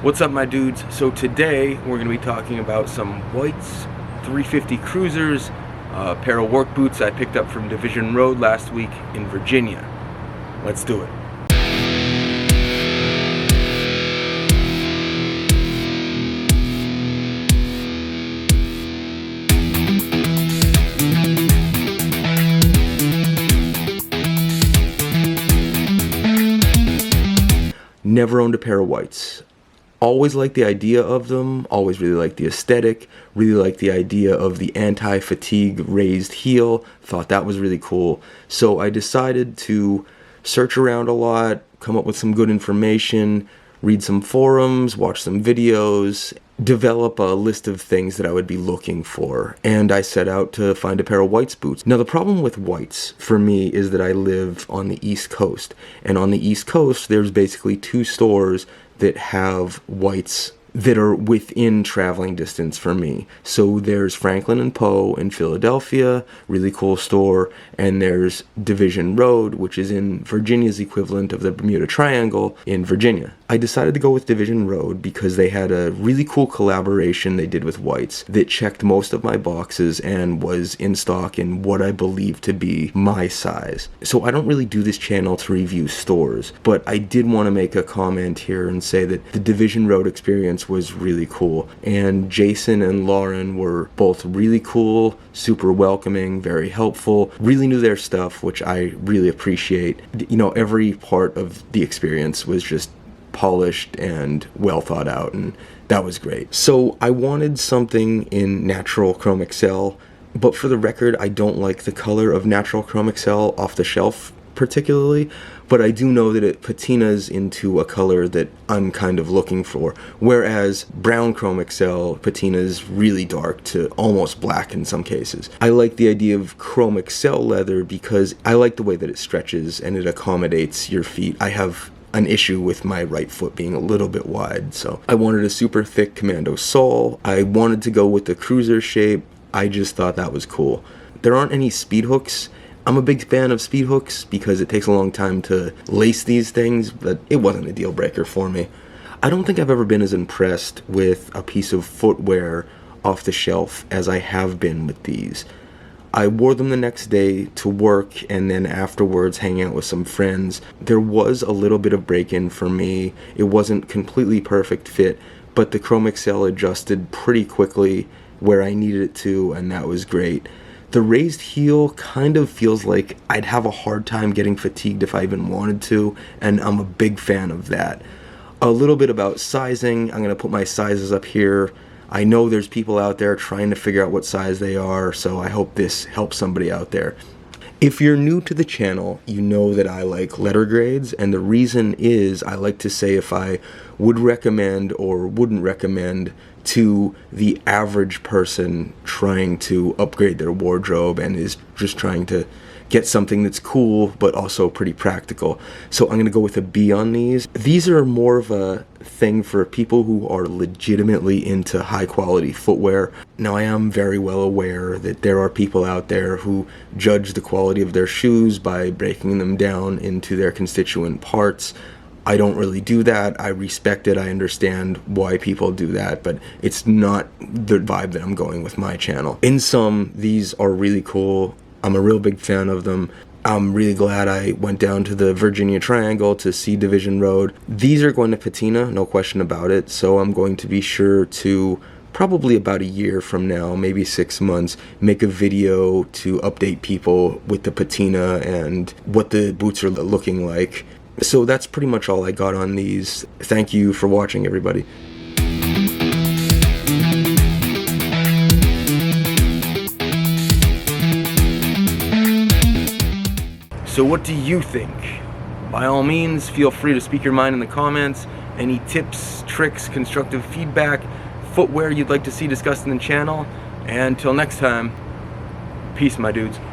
What's up, my dudes? So today we're going to be talking about some whites, 350 cruisers, a pair of work boots I picked up from Division Road last week in Virginia. Let's do it. Never owned a pair of whites. Always liked the idea of them, always really liked the aesthetic, really liked the idea of the anti-fatigue raised heel, thought that was really cool. So I decided to search around a lot, come up with some good information, read some forums, watch some videos, develop a list of things that I would be looking for, and I set out to find a pair of whites boots. Now the problem with whites for me is that I live on the East Coast, and on the East Coast there's basically two stores that have whites that are within traveling distance for me. So there's Franklin and Poe in Philadelphia, really cool store, and there's Division Road, which is in Virginia's equivalent of the Bermuda Triangle in Virginia. I decided to go with Division Road because they had a really cool collaboration they did with whites that checked most of my boxes and was in stock in what I believe to be my size. So I don't really do this channel to review stores, but I did want to make a comment here and say that the Division Road experience was really cool, and Jason and Lauren were both really cool, super welcoming, very helpful, really knew their stuff, which I really appreciate. You know, every part of the experience was just polished and well thought out, and that was great. So I wanted something in natural chrome XL, but for the record, I don't like the color of natural chrome XL off the shelf particularly, but I do know that it patinas into a color that I'm kind of looking for, whereas brown chrome XL patinas really dark to almost black in some cases. I like the idea of chrome XL leather because I like the way that it stretches and it accommodates your feet. I have an issue with my right foot being a little bit wide, so I wanted a super thick commando sole. I wanted to go with the cruiser shape. I just thought that was cool. There aren't any speed hooks. I'm a big fan of speed hooks because it takes a long time to lace these things, but it wasn't a deal breaker for me. I don't think I've ever been as impressed with a piece of footwear off the shelf as I have been with these. I wore them the next day to work, and then afterwards hanging out with some friends. There was a little bit of break-in for me. It wasn't completely perfect fit, but the Chrome XL adjusted pretty quickly where I needed it to, and that was great. The raised heel kind of feels like I'd have a hard time getting fatigued if I even wanted to, and I'm a big fan of that. A little bit about sizing. I'm going to put my sizes up here. I know there's people out there trying to figure out what size they are, so I hope this helps somebody out there. If you're new to the channel, you know that I like letter grades, and the reason is I like to say if I would recommend or wouldn't recommend to the average person trying to upgrade their wardrobe and is just trying to get something that's cool but also pretty practical. So I'm going to go with a B on these. These are more of a thing for people who are legitimately into high quality footwear. Now I am very well aware that there are people out there who judge the quality of their shoes by breaking them down into their constituent parts. I don't really do that. I respect it. I understand why people do that, but it's not the vibe that I'm going with my channel. In sum, these are really cool. I'm a real big fan of them. I'm really glad I went down to the Virginia Triangle to see Division Road. These are going to patina, no question about it, so I'm going to be sure to, probably about a year from now, maybe 6 months, make a video to update people with the patina and what the boots are looking like. So that's pretty much all I got on these. Thank you for watching, everybody. So what do you think? By all means, feel free to speak your mind in the comments. Any tips, tricks, constructive feedback, footwear you'd like to see discussed in the channel. And until next time, peace, my dudes.